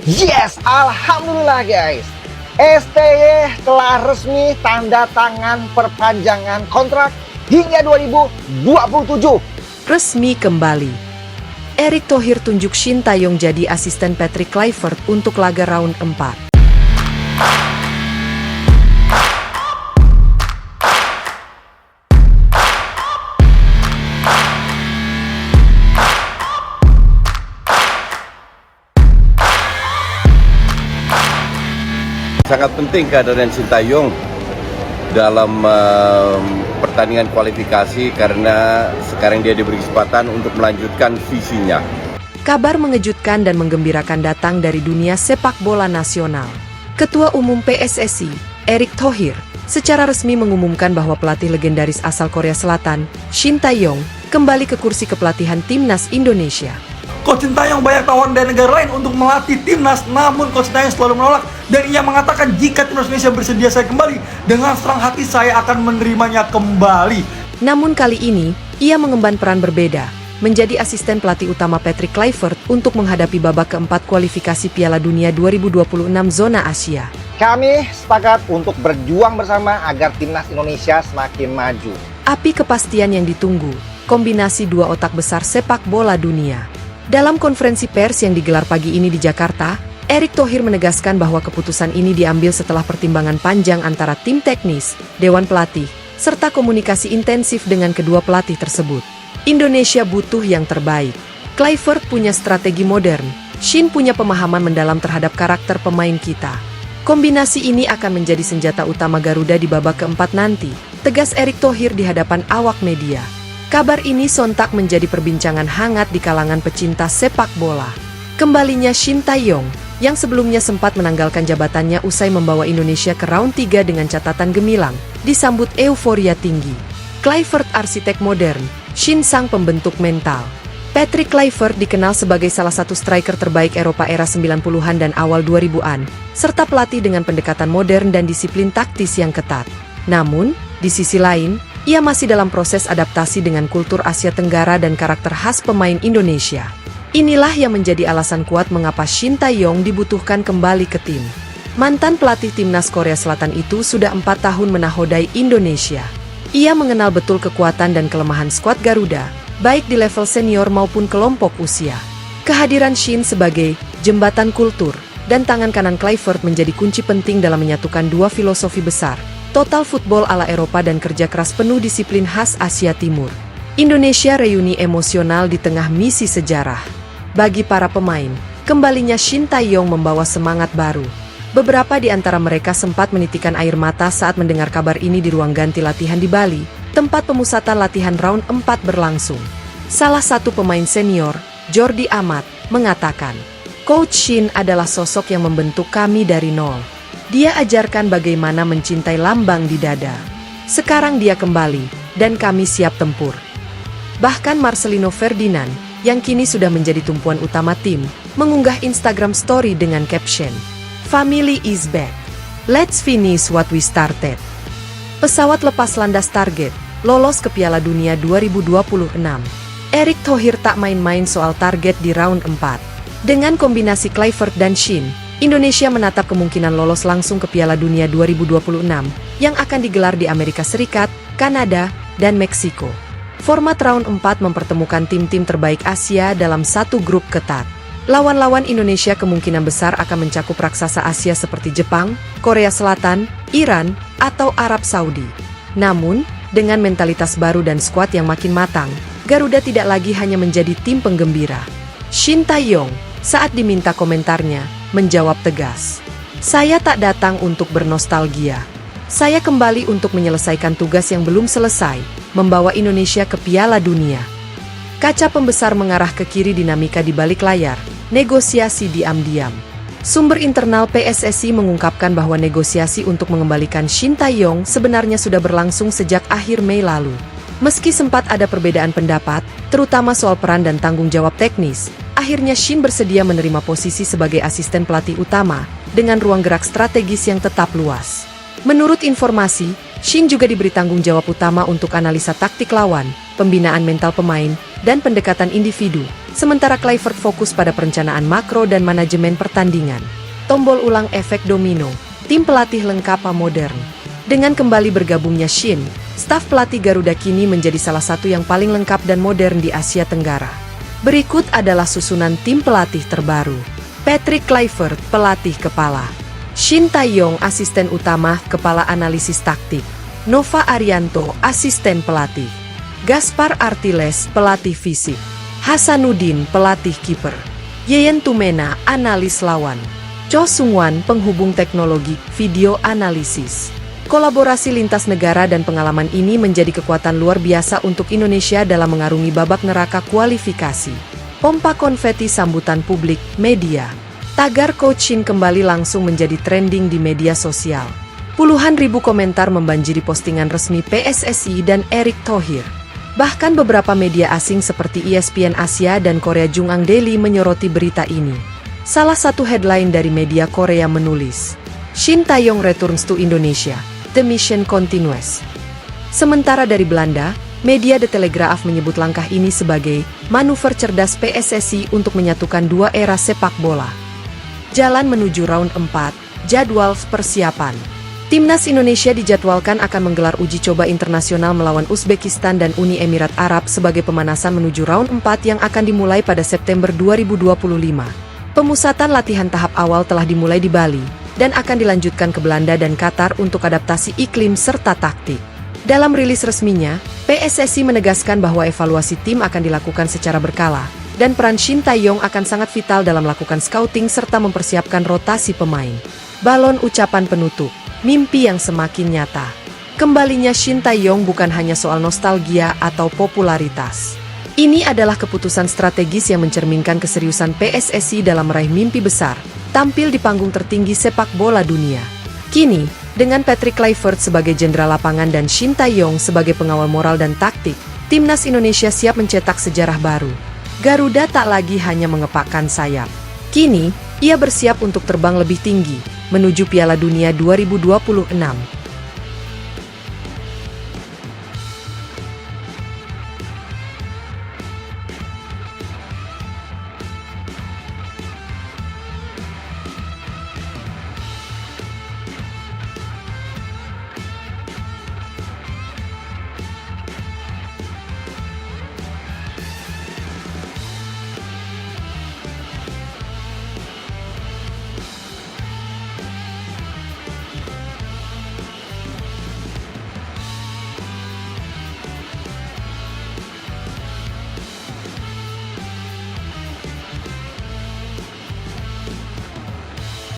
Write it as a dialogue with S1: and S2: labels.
S1: Yes, alhamdulillah guys. STY telah resmi tanda tangan perpanjangan kontrak hingga 2027.
S2: Resmi kembali. Erick Thohir tunjuk Shin Tae-yong jadi asisten Patrick Kluivert untuk laga round 4.
S3: Sangat penting kehadiran Shin Tae-yong dalam pertandingan kualifikasi karena sekarang dia diberi kesempatan untuk melanjutkan visinya.
S2: Kabar mengejutkan dan menggembirakan datang dari dunia sepak bola nasional. Ketua Umum PSSI, Erick Thohir, secara resmi mengumumkan bahwa pelatih legendaris asal Korea Selatan, Shin Tae-yong, kembali ke kursi kepelatihan Timnas Indonesia.
S4: Coach Shin Tae-yong banyak tawaran dari negara lain untuk melatih timnas, namun Coach Shin Tae-yong selalu menolak dan ia mengatakan jika timnas Indonesia bersedia saya kembali, dengan senang hati saya akan menerimanya kembali.
S2: Namun kali ini, ia mengemban peran berbeda, menjadi asisten pelatih utama Patrick Kluivert untuk menghadapi babak keempat kualifikasi Piala Dunia 2026 zona Asia.
S1: Kami sepakat untuk berjuang bersama agar timnas Indonesia semakin maju.
S2: Api kepastian yang ditunggu, kombinasi dua otak besar sepak bola dunia. Dalam konferensi pers yang digelar pagi ini di Jakarta, Erick Thohir menegaskan bahwa keputusan ini diambil setelah pertimbangan panjang antara tim teknis, dewan pelatih, serta komunikasi intensif dengan kedua pelatih tersebut. Indonesia butuh yang terbaik. Kluivert punya strategi modern, Shin punya pemahaman mendalam terhadap karakter pemain kita. Kombinasi ini akan menjadi senjata utama Garuda di babak keempat nanti, tegas Erick Thohir di hadapan awak media. Kabar ini sontak menjadi perbincangan hangat di kalangan pecinta sepak bola. Kembalinya Shin Tae-yong, yang sebelumnya sempat menanggalkan jabatannya usai membawa Indonesia ke round 3 dengan catatan gemilang, disambut euforia tinggi. Kluivert arsitek modern, Shin sang pembentuk mental. Patrick Kluivert dikenal sebagai salah satu striker terbaik Eropa era 90-an dan awal 2000-an, serta pelatih dengan pendekatan modern dan disiplin taktis yang ketat. Namun, di sisi lain, ia masih dalam proses adaptasi dengan kultur Asia Tenggara dan karakter khas pemain Indonesia. Inilah yang menjadi alasan kuat mengapa Shin Tae-yong dibutuhkan kembali ke tim. Mantan pelatih timnas Korea Selatan itu sudah 4 tahun menahodai Indonesia. Ia mengenal betul kekuatan dan kelemahan skuad Garuda, baik di level senior maupun kelompok usia. Kehadiran Shin sebagai jembatan kultur dan tangan kanan Kluivert menjadi kunci penting dalam menyatukan dua filosofi besar, total football ala Eropa dan kerja keras penuh disiplin khas Asia Timur. Indonesia reuni emosional di tengah misi sejarah. Bagi para pemain, kembalinya Shin Tae-yong membawa semangat baru. Beberapa di antara mereka sempat menitikan air mata saat mendengar kabar ini di ruang ganti latihan di Bali, tempat pemusatan latihan round 4 berlangsung. Salah satu pemain senior, Jordi Amat, mengatakan, "Coach Shin adalah sosok yang membentuk kami dari nol. Dia ajarkan bagaimana mencintai lambang di dada. Sekarang dia kembali, dan kami siap tempur." Bahkan Marcelino Ferdinand, yang kini sudah menjadi tumpuan utama tim, mengunggah Instagram story dengan caption, "Family is back. Let's finish what we started." Pesawat lepas landas target, lolos ke Piala Dunia 2026. Erick Thohir tak main-main soal target di round 4. Dengan kombinasi Kluivert dan Shin, Indonesia menatap kemungkinan lolos langsung ke Piala Dunia 2026 yang akan digelar di Amerika Serikat, Kanada, dan Meksiko. Format round 4 mempertemukan tim-tim terbaik Asia dalam satu grup ketat. Lawan-lawan Indonesia kemungkinan besar akan mencakup raksasa Asia seperti Jepang, Korea Selatan, Iran, atau Arab Saudi. Namun, dengan mentalitas baru dan skuad yang makin matang, Garuda tidak lagi hanya menjadi tim penggembira. Shin Tae-yong, saat diminta komentarnya, menjawab tegas, "Saya tak datang untuk bernostalgia. Saya kembali untuk menyelesaikan tugas yang belum selesai, membawa Indonesia ke Piala Dunia." Kaca pembesar mengarah ke kiri, dinamika di balik layar, negosiasi diam-diam. Sumber internal PSSI mengungkapkan bahwa negosiasi untuk mengembalikan Shin Tae-yong sebenarnya sudah berlangsung sejak akhir Mei lalu. Meski sempat ada perbedaan pendapat, terutama soal peran dan tanggung jawab teknis, akhirnya Shin bersedia menerima posisi sebagai asisten pelatih utama, dengan ruang gerak strategis yang tetap luas. Menurut informasi, Shin juga diberi tanggung jawab utama untuk analisa taktik lawan, pembinaan mental pemain, dan pendekatan individu, Sementara Kluivert fokus pada perencanaan makro dan manajemen pertandingan. Tombol ulang efek domino, tim pelatih lengkap modern. Dengan kembali bergabungnya Shin, staf pelatih Garuda kini menjadi salah satu yang paling lengkap dan modern di Asia Tenggara. Berikut adalah susunan tim pelatih terbaru. Patrick Kluivert, pelatih kepala. Shin Tae-yong, asisten utama, kepala analisis taktik. Nova Arianto, asisten pelatih. Gaspar Artiles, pelatih fisik. Hasanuddin, pelatih kiper. Yeyen Tumena, analis lawan. Cho Sungwan, penghubung teknologi, video analisis. Kolaborasi lintas negara dan pengalaman ini menjadi kekuatan luar biasa untuk Indonesia dalam mengarungi babak neraka kualifikasi. Pompa konveti sambutan publik, media. Tagar Coach Shin kembali langsung menjadi trending di media sosial. Puluhan ribu komentar membanjiri postingan resmi PSSI dan Erick Thohir. Bahkan beberapa media asing seperti ESPN Asia dan Korea Jungang Daily menyoroti berita ini. Salah satu headline dari media Korea menulis, Shin Tae-yong returns to Indonesia, the mission continues. Sementara dari Belanda, media The Telegraph menyebut langkah ini sebagai manuver cerdas PSSI untuk menyatukan dua era sepak bola. Jalan menuju round 4, jadwal persiapan. Timnas Indonesia dijadwalkan akan menggelar uji coba internasional melawan Uzbekistan dan Uni Emirat Arab sebagai pemanasan menuju round 4 yang akan dimulai pada September 2025. Pemusatan latihan tahap awal telah dimulai di Bali, dan akan dilanjutkan ke Belanda dan Qatar untuk adaptasi iklim serta taktik. Dalam rilis resminya, PSSI menegaskan bahwa evaluasi tim akan dilakukan secara berkala, dan peran Shin Tae-yong akan sangat vital dalam melakukan scouting serta mempersiapkan rotasi pemain. Balon ucapan penutup. Mimpi yang semakin nyata. Kembalinya Shin Tae-yong bukan hanya soal nostalgia atau popularitas. Ini adalah keputusan strategis yang mencerminkan keseriusan PSSI dalam meraih mimpi besar, tampil di panggung tertinggi sepak bola dunia. Kini, dengan Patrick Kluivert sebagai jenderal lapangan dan Shin Tae-yong sebagai pengawal moral dan taktik, Timnas Indonesia siap mencetak sejarah baru. Garuda tak lagi hanya mengepakkan sayap. Kini, ia bersiap untuk terbang lebih tinggi, menuju Piala Dunia 2026.